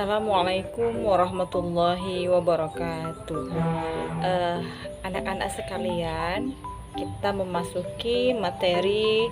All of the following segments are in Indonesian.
Assalamualaikum warahmatullahi wabarakatuh. Anak-anak sekalian, kita memasuki materi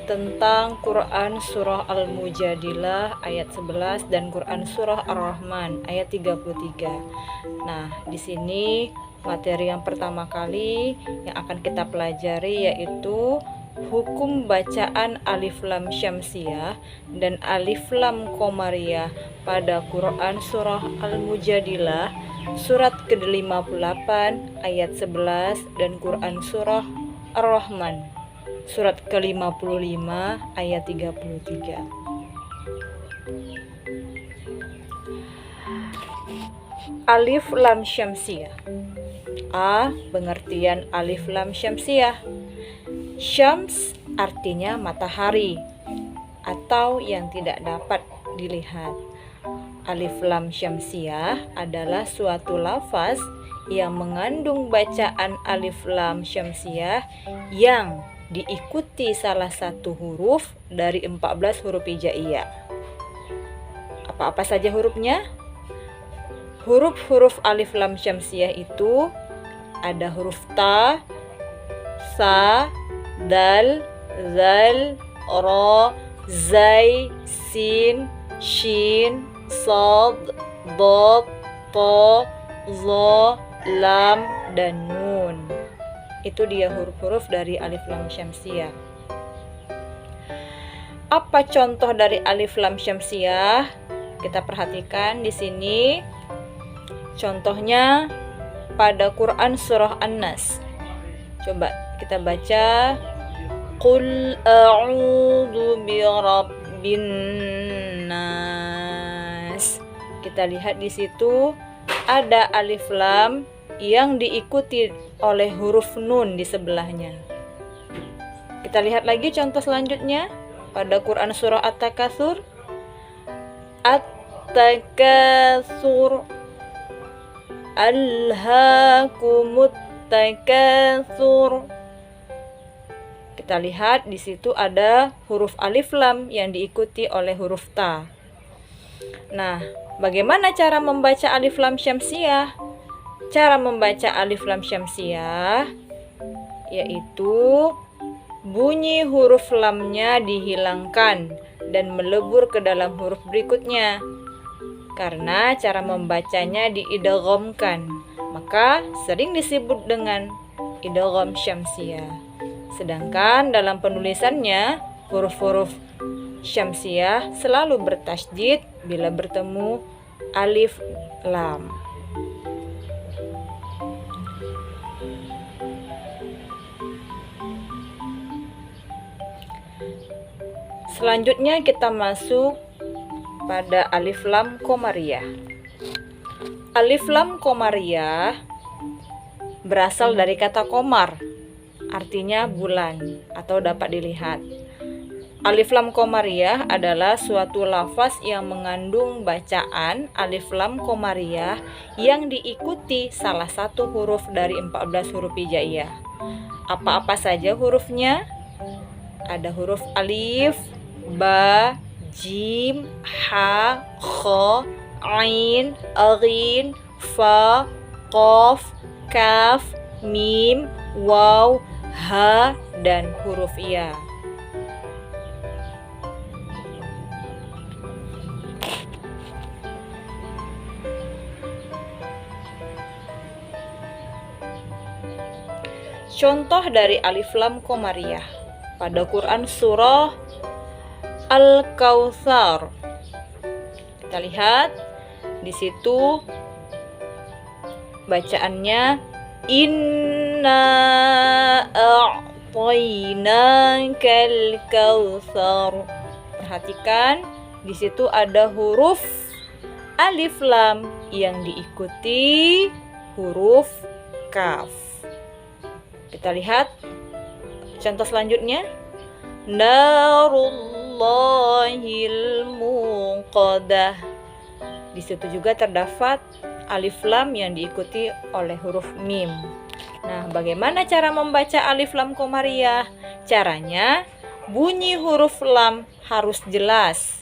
tentang Quran Surah Al-Mujadilah ayat 11 dan Quran Surah Ar-Rahman ayat 33. Nah, di sini materi yang pertama kali yang akan kita pelajari yaitu hukum bacaan alif lam syamsiyah dan alif lam qomariyah pada Quran Surah Al-Mujadilah surat ke-58 ayat 11 dan Quran Surah Ar-Rahman surat ke-55 ayat 33. Alif lam syamsiyah. A. Pengertian alif lam syamsiyah. Syams artinya matahari atau yang tidak dapat dilihat. Alif lam syamsiyah adalah suatu lafaz yang mengandung bacaan alif lam syamsiyah yang diikuti salah satu huruf dari 14 huruf hijaiyah. Apa-apa saja hurufnya? Huruf-huruf alif lam syamsiyah itu ada huruf ta, sa, dal, zal, ra, zai, sin, shin, sad, dad, ta, za, lam, dan nun. Itu dia huruf-huruf dari alif lam syamsiyah. Apa contoh dari alif lam syamsiyah? Kita perhatikan di sini. Contohnya pada Quran surah An-Nas. Coba kita baca Qul a'udzu birabbin nas. Kita lihat di situ ada alif lam yang diikuti oleh huruf nun di sebelahnya. Kita lihat lagi contoh selanjutnya pada Quran surah At-Takatsur. At-Takatsur alhaakumut takatsur. Kita lihat di situ ada huruf alif lam yang diikuti oleh huruf ta. Nah, bagaimana cara membaca alif lam syamsiyah? Cara membaca alif lam syamsiyah yaitu bunyi huruf lamnya dihilangkan dan melebur ke dalam huruf berikutnya. Karena cara membacanya diidghamkan, maka sering disebut dengan idgham syamsiyah. Sedangkan dalam penulisannya, huruf-huruf syamsiyah selalu bertasydid bila bertemu alif lam. Selanjutnya kita masuk pada alif lam qomariyah. Alif lam qomariyah berasal dari kata qomar, artinya bulan atau dapat dilihat. Alif lam qomariyah adalah suatu lafaz yang mengandung bacaan alif lam qomariyah yang diikuti salah satu huruf dari 14 huruf hijaiyah. Apa-apa saja hurufnya? Ada huruf alif, ba, jim, ha, kha, ain, ghin, fa, qaf, kaf, mim, waw, ha, dan huruf ya. Contoh dari alif lam qomariyah pada Quran surah Al-Kautsar. Kita lihat di situ bacaannya inna a'tainakal kautsar. Perhatikan di situ ada huruf alif lam yang diikuti huruf kaf. Kita lihat contoh selanjutnya. Narullahil muqadah. Di situ juga terdapat alif lam yang diikuti oleh huruf mim. Nah, bagaimana cara membaca alif lam qomariyah? Caranya bunyi huruf lam harus jelas.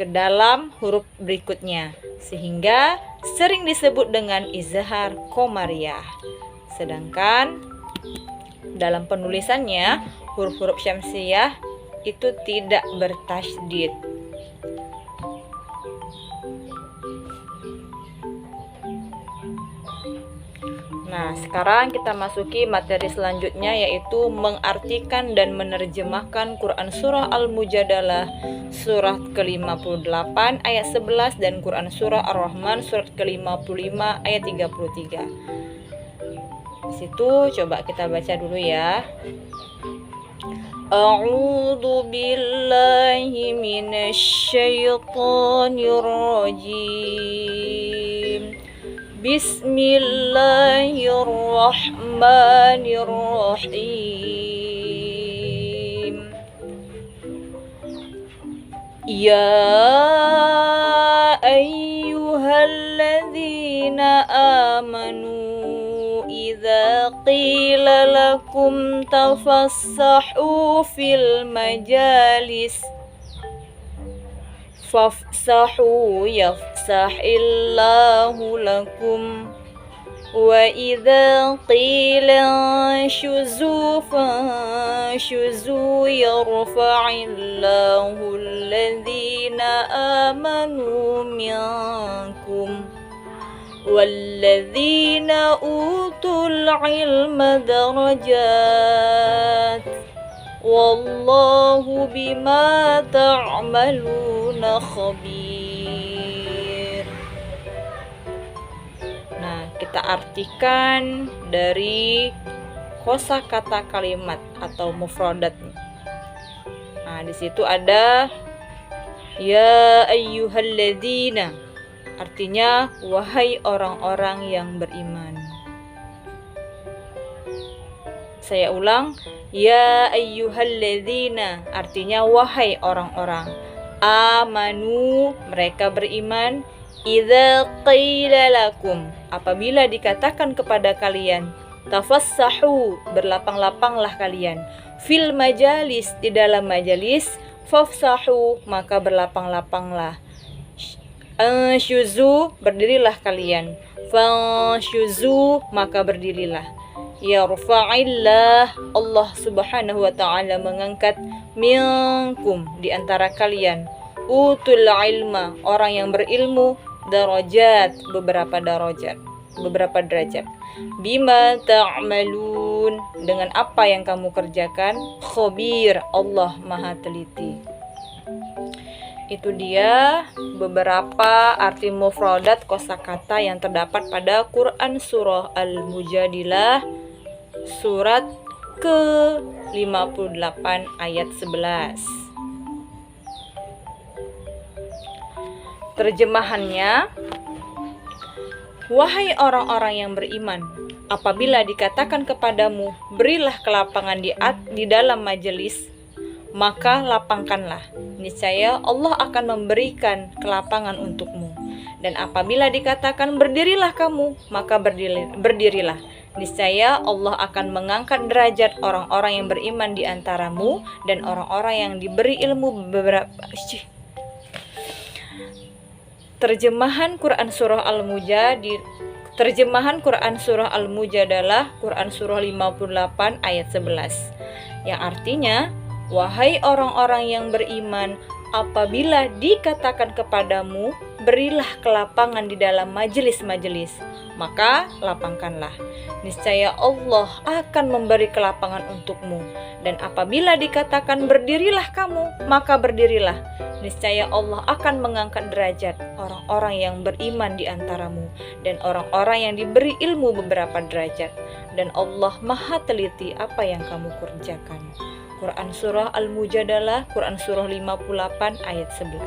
ke dalam huruf berikutnya, sehingga sering disebut dengan izhar qamariyah. Sedangkan dalam penulisannya huruf-huruf syamsiyah itu tidak bertasydid. Nah, sekarang kita masuki materi selanjutnya, yaitu mengartikan dan menerjemahkan Quran Surah Al-Mujadalah surat ke-58 ayat 11 dan Quran Surah Ar-Rahman surat ke-55 ayat 33. Di situ coba kita baca dulu ya. A'udzu billahi minasyaitonir rajim. Bismillahirrahmanirrahim. Ya ayyuhalladzina amanu idza qila lakum tafassahu fil majalis fafsahu yafsahillahu lakum wa idza qila syuzu fanshuzu yarfa'illahu alladhina amanu minkum walladzina utul ilma darajat wallahu bima ta'maluna khabir. Nah, kita artikan dari kosakata kalimat atau mufradat. Nah, di situ ada ya ayyuhalladzina, artinya wahai orang-orang yang beriman. Saya ulang, ya ayyuhalladzina, artinya wahai orang-orang. Amanu, mereka beriman. Idza qila lakum, apabila dikatakan kepada kalian. Tafassahu, berlapang-lapanglah kalian. Fil majalis, di dalam majalis. Fafsahu, maka berlapang-lapanglah. Ansyuzu, berdirilah kalian. Fanshuzu, maka berdirilah. Yarfa'illah, Allah subhanahu wa ta'ala mengangkat minkum, di antara kalian, utul ilma, orang yang berilmu, darajat, beberapa derajat, bima ta'malun, dengan apa yang kamu kerjakan, khabir, Allah maha teliti. Itu dia beberapa arti mufradat kosakata yang terdapat pada Quran Surah Al-Mujadilah surat ke-58 ayat 11. Terjemahannya, wahai orang-orang yang beriman, apabila dikatakan kepadamu, berilah kelapangan di dalam majelis, maka lapangkanlah. Niscaya Allah akan memberikan kelapangan untukmu. Dan apabila dikatakan berdirilah kamu, maka berdirilah. Niscaya Allah akan mengangkat derajat orang-orang yang beriman di antaramu dan orang-orang yang diberi ilmu beberapa. Terjemahan Quran Surah Al-Mujadalah Quran Surah 58 ayat 11, yang artinya, wahai orang-orang yang beriman, apabila dikatakan kepadamu, berilah kelapangan di dalam majelis-majelis, maka lapangkanlah. Niscaya Allah akan memberi kelapangan untukmu. Dan apabila dikatakan berdirilah kamu, maka berdirilah. Niscaya Allah akan mengangkat derajat orang-orang yang beriman di antaramu dan orang-orang yang diberi ilmu beberapa derajat. Dan Allah maha teliti apa yang kamu kerjakan. Quran Surah Al-Mujadalah, Quran Surah 58 ayat 11.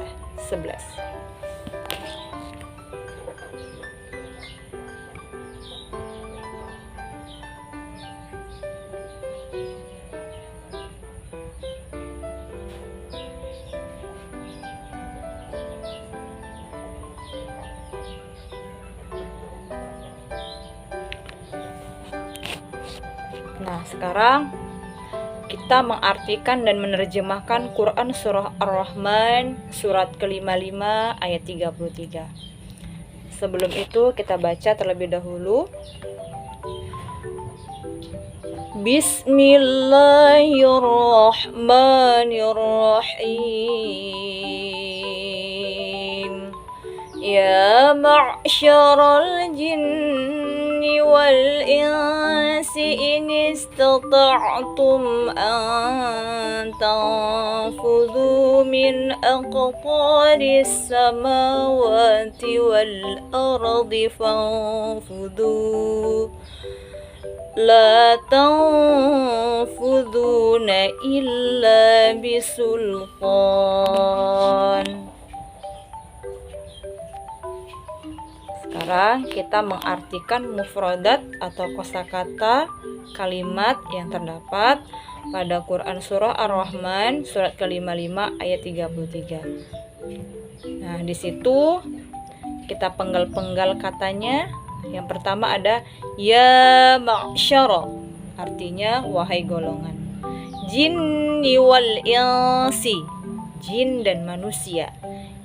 Nah, sekarang kita mengartikan dan menerjemahkan Quran Surah Ar-Rahman surat ke-55 ayat 33. Sebelum itu kita baca terlebih dahulu. Bismillahirrahmanirrahim. Ya ma'syaral jinni wal insi in istata'tum an tanfudhu min aqtaris samawati wal ardi fanfudhu la tanfudhuna illa bisultan. Sekarang kita mengartikan mufradat atau kosakata kalimat yang terdapat pada Quran Surah Ar-Rahman surat ke-55 ayat 33. Nah, di situ kita penggal-penggal katanya. Yang pertama ada ya ma'syara, artinya wahai golongan. Jinni wal insi, jin dan manusia.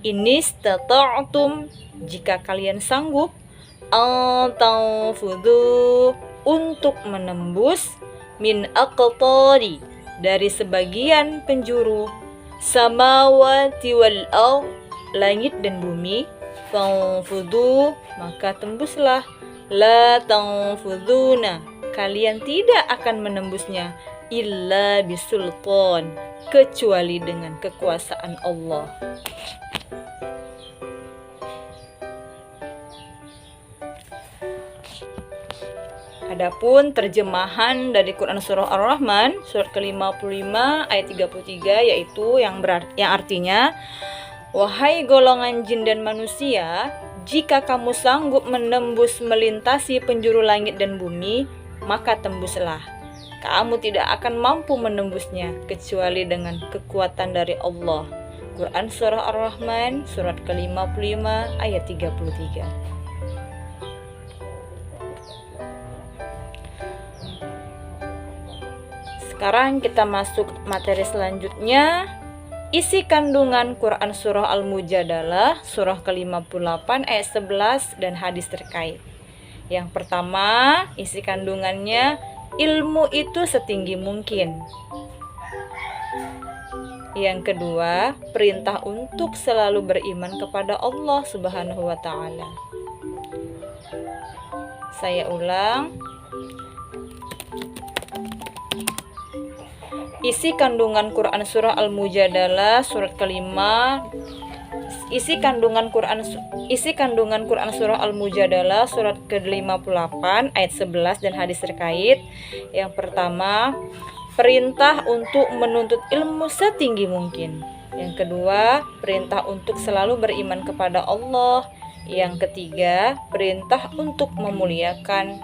Inistata'tum, jika kalian sanggup, tanfudhu, untuk menembus, min aqtari, dari sebagian penjuru, samawati wal ardh, langit dan bumi, fanfudhu, maka tembuslah, la tanfudhuna, kalian tidak akan menembusnya, illa bisultan, kecuali dengan kekuasaan Allah. Adapun terjemahan dari Quran Surah Ar-Rahman surat ke-55 ayat 33 yaitu yang artinya, wahai golongan jin dan manusia, jika kamu sanggup menembus melintasi penjuru langit dan bumi, maka tembuslah. Kamu tidak akan mampu menembusnya kecuali dengan kekuatan dari Allah. Quran Surah Ar-Rahman surat ke-55 ayat 33. Sekarang kita masuk materi selanjutnya. Isi kandungan Quran Surah Al-Mujadalah surah ke-58 ayat 11 dan hadis terkait. Yang pertama, isi kandungannya, ilmu itu setinggi mungkin. Yang kedua, perintah untuk selalu beriman kepada Allah Subhanahu wa Ta'ala. Saya ulang. Isi kandungan Quran Surah Al-Mujadalah surat ke-5. Isi kandungan Quran Surah Al-Mujadalah surat ke-58 ayat 11 dan hadis terkait. Yang pertama, perintah untuk menuntut ilmu setinggi mungkin. Yang kedua, perintah untuk selalu beriman kepada Allah. Yang ketiga, perintah untuk memuliakan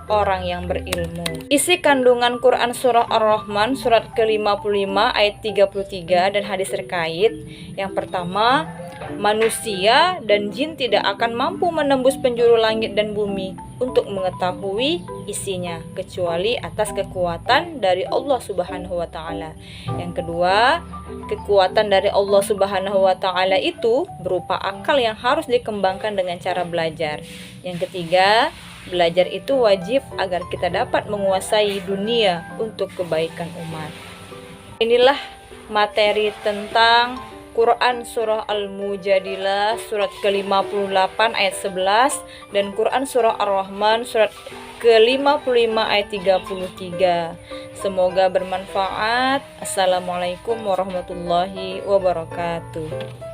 orang yang berilmu. Isi kandungan Quran Surah Ar-Rahman surat ke-55 ayat 33 dan hadis terkait. Yang pertama, manusia dan jin tidak akan mampu menembus penjuru langit dan bumi untuk mengetahui isinya kecuali atas kekuatan dari Allah Subhanahu wa Ta'ala. Yang kedua, kekuatan dari Allah Subhanahu wa Ta'ala itu berupa akal yang harus dikembangkan dengan cara belajar. Yang ketiga, belajar itu wajib agar kita dapat menguasai dunia untuk kebaikan umat. Inilah materi tentang Quran Surah Al-Mujadilah surat ke-58 ayat 11 dan Quran Surah Ar-Rahman surat ke-55 ayat 33. Semoga bermanfaat. Assalamualaikum warahmatullahi wabarakatuh.